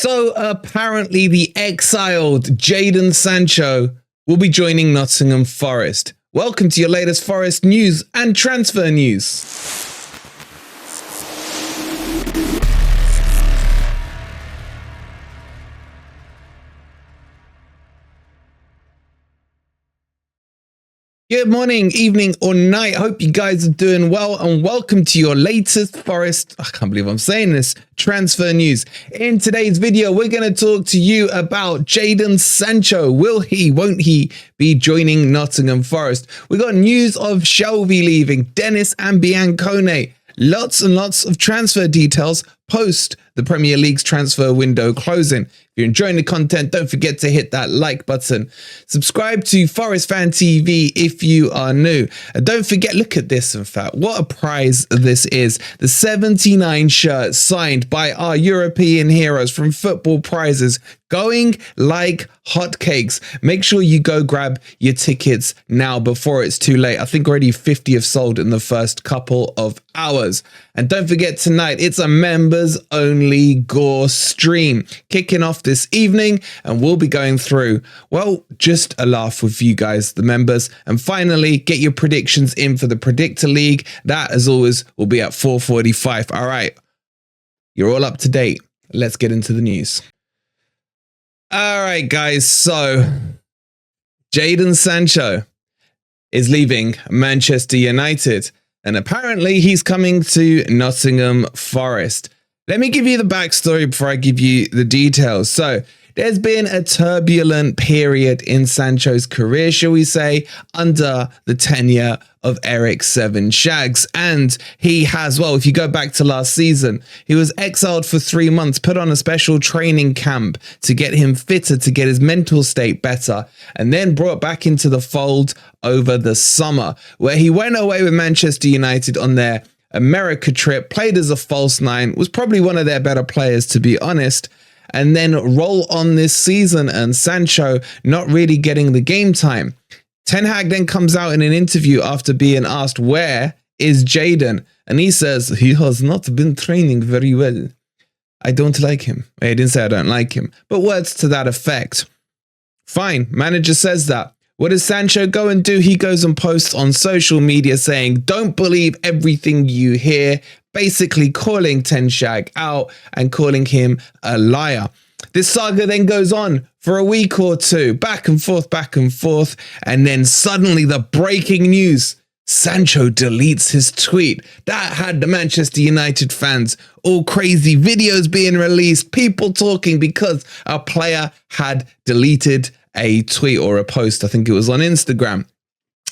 So apparently the exiled Jadon Sancho will be joining Nottingham Forest. Welcome to your latest Forest news and transfer news. Good morning, evening, or night. Hope you guys are doing well, and welcome to your latest Forest, I can't believe I'm saying this, transfer news. In today's video, we're going to talk to you about Jadon Sancho. Will he, won't he be joining Nottingham Forest? We got news of Shelby leaving, Dennis and Biancone. Lots and lots of transfer details post the Premier League's transfer window closing. If you're enjoying the content, don't forget to hit that like button. Subscribe to Forest Fan TV if you are new. And don't forget, look at this, in fact, what a prize this is. The 79 shirt signed by our European heroes from Football Prizes, going like hotcakes. Make sure you go grab your tickets now before it's too late. I think already 50 have sold in the first couple of hours. And don't forget, tonight it's a members only Gore stream kicking off this evening, and we'll be going through, well, just a laugh with you guys, the members. And finally, get your predictions in for the Predictor League. That, as always, will be at 4:45. All right, you're all up to date. Let's get into the news. All right, guys, so Jadon Sancho is leaving Manchester United, and apparently he's coming to Nottingham Forest. Let me give you the backstory before I give you the details. So there's been a turbulent period in Sancho's career, shall we say, under the tenure of Eric Seven Shags. And he has, well, if you go back to last season, he was exiled for 3 months, put on a special training camp to get him fitter, to get his mental state better, and then brought back into the fold over the summer, where he went away with Manchester United on their America trip, played as a false nine, was probably one of their better players, to be honest, and then roll on this season and Sancho not really getting the game time. Ten Hag then comes out in an interview after being asked, where is Jadon? And he says, he has not been training very well. I don't like him. He didn't say I don't like him, but words to that effect. Fine, manager says that. What does Sancho go and do? He goes and posts on social media saying, don't believe everything you hear, basically calling Ten Hag out and calling him a liar. This saga then goes on for a week or two, back and forth, and then suddenly the breaking news, Sancho deletes his tweet. That had the Manchester United fans all crazy, videos being released, people talking because a player had deleted a tweet or a post. I think it was on Instagram.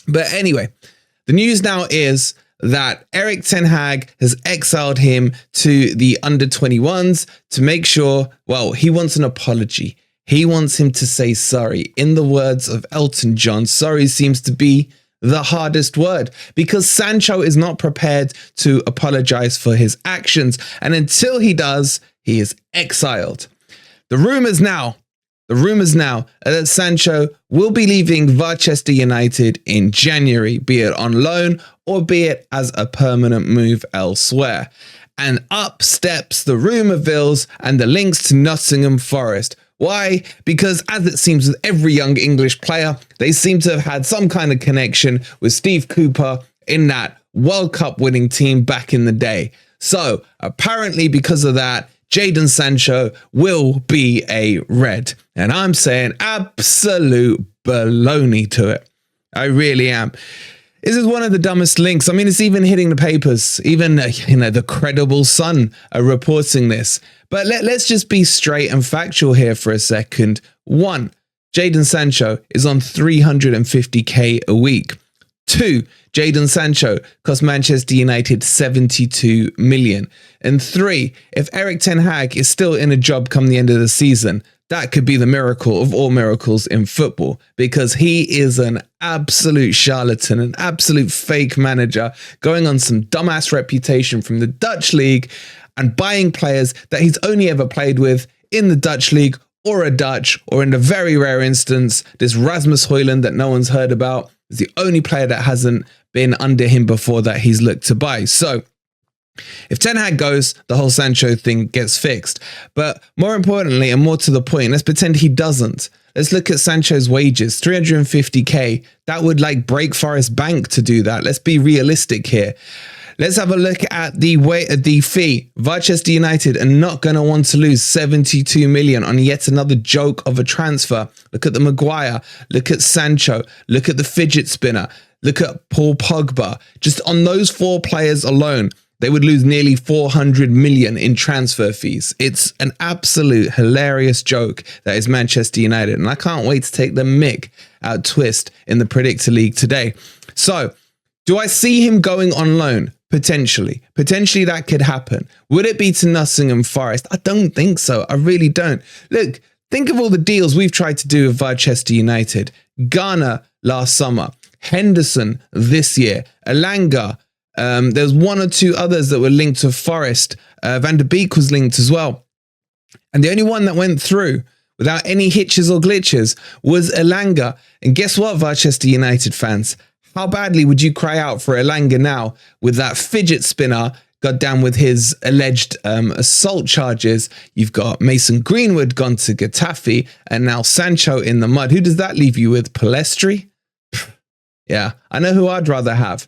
But anyway, the news now is that Eric Ten Hag has exiled him to the under-21s to make sure, well, he wants an apology. He wants him to say sorry. In the words of Elton John, sorry seems to be the hardest word, because Sancho is not prepared to apologize for his actions. And until he does, he is exiled. The rumors now that Sancho will be leaving Manchester United in January, be it on loan or be it as a permanent move elsewhere. And up steps the rumour mills and the links to Nottingham Forest. Why? Because as it seems with every young English player, they seem to have had some kind of connection with Steve Cooper in that World Cup winning team back in the day. So apparently because of that, Jadon Sancho will be a Red. And I'm saying absolute baloney to it. I really am. This is one of the dumbest links. I mean, it's even hitting the papers. Even, the credible Sun are reporting this. But let's just be straight and factual here for a second. One, Jadon Sancho is on 350k a week. Two, Jadon Sancho cost Manchester United 72 million. And three, if Eric Ten Hag is still in a job come the end of the season, that could be the miracle of all miracles in football, because he is an absolute charlatan, an absolute fake manager, going on some dumbass reputation from the Dutch league and buying players that he's only ever played with in the Dutch league or a Dutch, or in a very rare instance, this Rasmus Højlund that no one's heard about is the only player that hasn't been under him before that he's looked to buy. So If Ten Hag goes, the whole Sancho thing gets fixed. But more importantly, and more to the point, let's pretend he doesn't. Let's look at Sancho's wages, 350k. That would like break Forest bank to do that. Let's be realistic here. Let's have a look at the fee. Manchester United are not going to want to lose 72 million on yet another joke of a transfer. Look at the Maguire. Look at Sancho. Look at the fidget spinner. Look at Paul Pogba. Just on those 4 players alone, they would lose nearly 400 million in transfer fees. It's an absolute hilarious joke that is Manchester United. And I can't wait to take the mick out twist in the Predictor League today. So, do I see him going on loan? Potentially. Potentially that could happen. Would it be to Nottingham Forest? I don't think so. I really don't. Look, think of all the deals we've tried to do with Manchester United. Ghana last summer. Henderson this year. Elanga. There's 1 or 2 others that were linked to Forest. Van der Beek was linked as well. And the only one that went through without any hitches or glitches was Elanga. And guess what, Manchester United fans? How badly would you cry out for Elanga now with that fidget spinner got down with his alleged assault charges? You've got Mason Greenwood gone to Getafe and now Sancho in the mud. Who does that leave you with? Palestri? Yeah, I know who I'd rather have.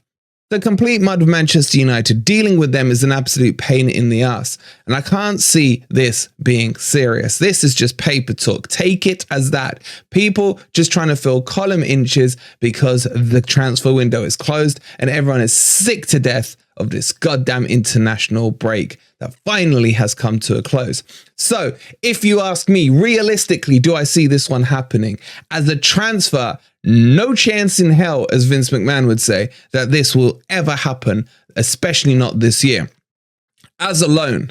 The complete mud of Manchester United. Dealing with them is an absolute pain in the ass. And I can't see this being serious. This is just paper talk. Take it as that. People just trying to fill column inches because the transfer window is closed and everyone is sick to death of this goddamn international break that finally has come to a close. So if you ask me, realistically, do I see this one happening? As a transfer, no chance in hell, as Vince McMahon would say, that this will ever happen, especially not this year. As a loan,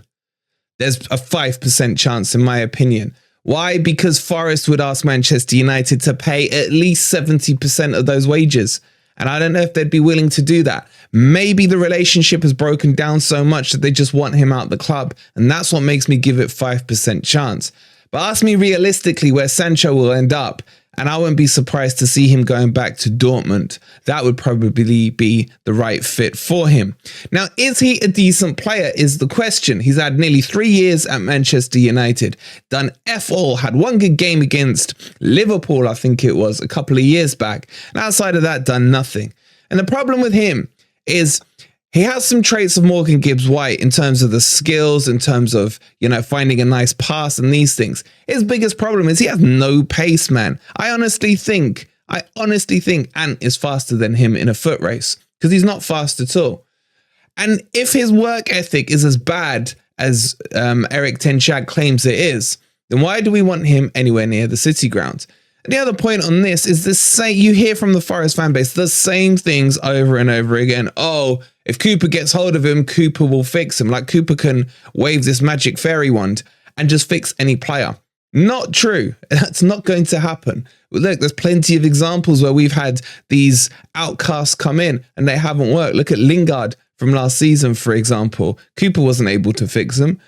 there's a 5% chance, in my opinion. Why? Because Forest would ask Manchester United to pay at least 70% of those wages. And I don't know if they'd be willing to do that. Maybe the relationship has broken down so much that they just want him out the club. And that's what makes me give it 5% chance. But ask me realistically where Sancho will end up. And I wouldn't be surprised to see him going back to Dortmund. That would probably be the right fit for him. Now, is he a decent player is the question. He's had nearly 3 years at Manchester United, done F all, had 1 good game against Liverpool, I think it was, a couple of years back. And outside of that, done nothing. And the problem with him is he has some traits of Morgan Gibbs-White in terms of the skills, in terms of, finding a nice pass and these things. His biggest problem is he has no pace, man. I honestly think Ant is faster than him in a foot race because he's not fast at all. And if his work ethic is as bad as Eric Ten Hag claims it is, then why do we want him anywhere near the City ground? And the other point on this is you hear from the Forest fan base the same things over and over again. Oh, if Cooper gets hold of him, Cooper will fix him. Like Cooper can wave this magic fairy wand and just fix any player. Not true. That's not going to happen. Look, there's plenty of examples where we've had these outcasts come in and they haven't worked. Look at Lingard from last season, for example. Cooper wasn't able to fix him.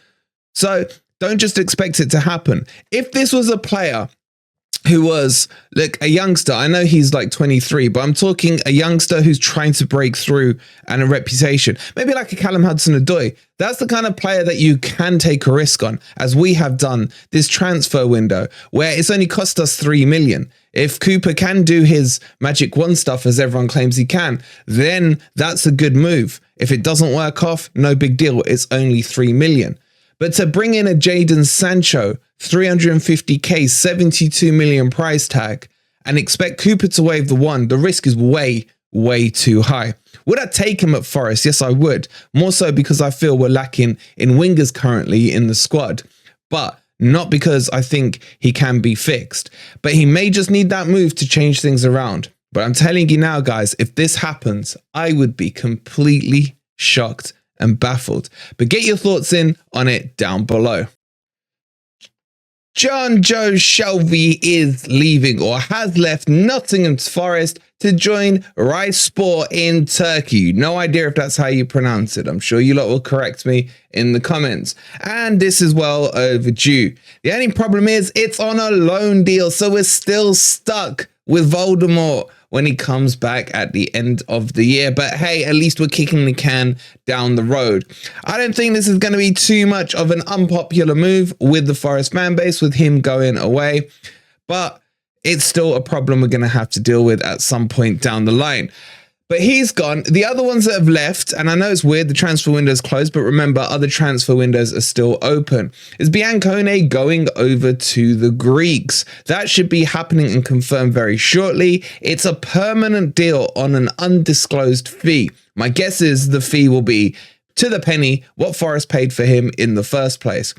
So don't just expect it to happen. If this was a player who was a youngster, I know he's like 23, but I'm talking a youngster who's trying to break through and a reputation, maybe like a Callum Hudson-Odoi. That's the kind of player that you can take a risk on, as we have done this transfer window where it's only cost us 3 million. If Cooper can do his magic wand stuff as everyone claims he can, then that's a good move. If it doesn't work off, no big deal. It's only 3 million. But to bring in a Jadon Sancho, 350k, 72 million price tag, and expect Cooper to wave the wand, the risk is way, way too high. Would I take him at Forest? Yes, I would. More so because I feel we're lacking in wingers currently in the squad, but not because I think he can be fixed. But he may just need that move to change things around. But I'm telling you now, guys, if this happens, I would be completely shocked and baffled. But get your thoughts in on it down below. John Joe Shelby is leaving or has left Nottingham Forest to join Rizespor in Turkey. No idea if that's how you pronounce it. I'm sure you lot will correct me in the comments. And this is well overdue. The only problem is it's on a loan deal, so we're still stuck with Voldemort when he comes back at the end of the year. But hey, at least we're kicking the can down the road. I don't think this is going to be too much of an unpopular move with the Forest fan base, with him going away. But it's still a problem we're going to have to deal with at some point down the line. But he's gone. The other ones that have left, and I know it's weird, the transfer window is closed, but remember, other transfer windows are still open. Is Biancone going over to the Greeks? That should be happening and confirmed very shortly. It's a permanent deal on an undisclosed fee. My guess is the fee will be to the penny what Forest paid for him in the first place.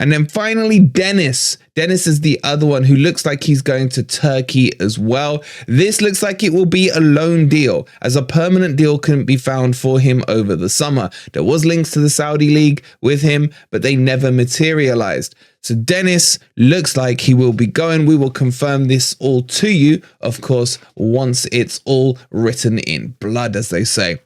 And then finally, Dennis. Dennis is the other one who looks like he's going to Turkey as well. This looks like it will be a loan deal, as a permanent deal couldn't be found for him over the summer. There was links to the Saudi League with him, but they never materialized. So Dennis looks like he will be going. We will confirm this all to you, of course, once it's all written in blood, as they say.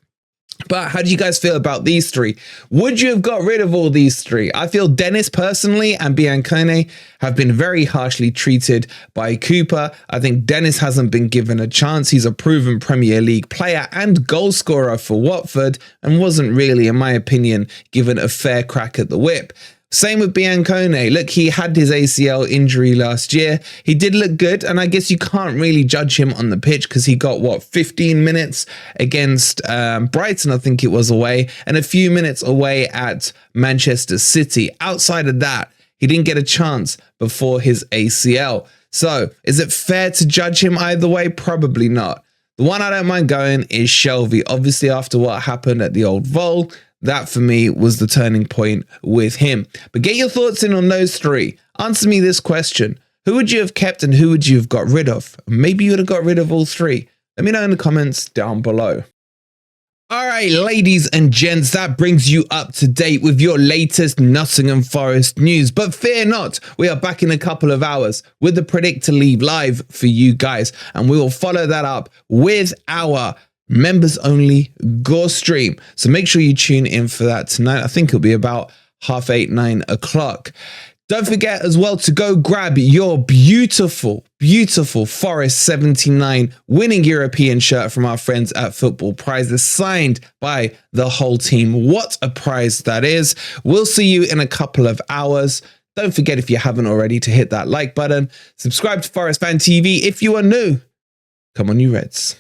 But how do you guys feel about these three? Would you have got rid of all these three? I feel Dennis personally and Biancone have been very harshly treated by Cooper. I think Dennis hasn't been given a chance. He's a proven Premier League player and goal scorer for Watford, and wasn't really, in my opinion, given a fair crack at the whip. Same with Biancone. Look, he had his ACL injury last year. He did look good, and I guess you can't really judge him on the pitch because he got, what, 15 minutes against Brighton, I think it was, away, and a few minutes away at Manchester City. Outside of that, he didn't get a chance before his ACL. So, is it fair to judge him either way? Probably not. The one I don't mind going is Shelvey. Obviously, after what happened at the Old Vole, that for me was the turning point with him. But get your thoughts in on those three. Answer me this question. Who would you have kept and who would you have got rid of? Maybe you would have got rid of all three. Let me know in the comments down below. All right, ladies and gents, that brings you up to date with your latest Nottingham Forest news. But fear not, we are back in a couple of hours with the Predict to Leave live for you guys. And we will follow that up with our members only Gore stream. So make sure you tune in for that tonight. I think it'll be about 8:30, 9 o'clock. Don't forget as well to go grab your beautiful, beautiful Forest 79 winning European shirt from our friends at Football Prizes, signed by the whole team. What a prize that is. We'll see you in a couple of hours. Don't forget, if you haven't already, to hit that like button. Subscribe to Forest Fan TV if you are new. Come on, you Reds.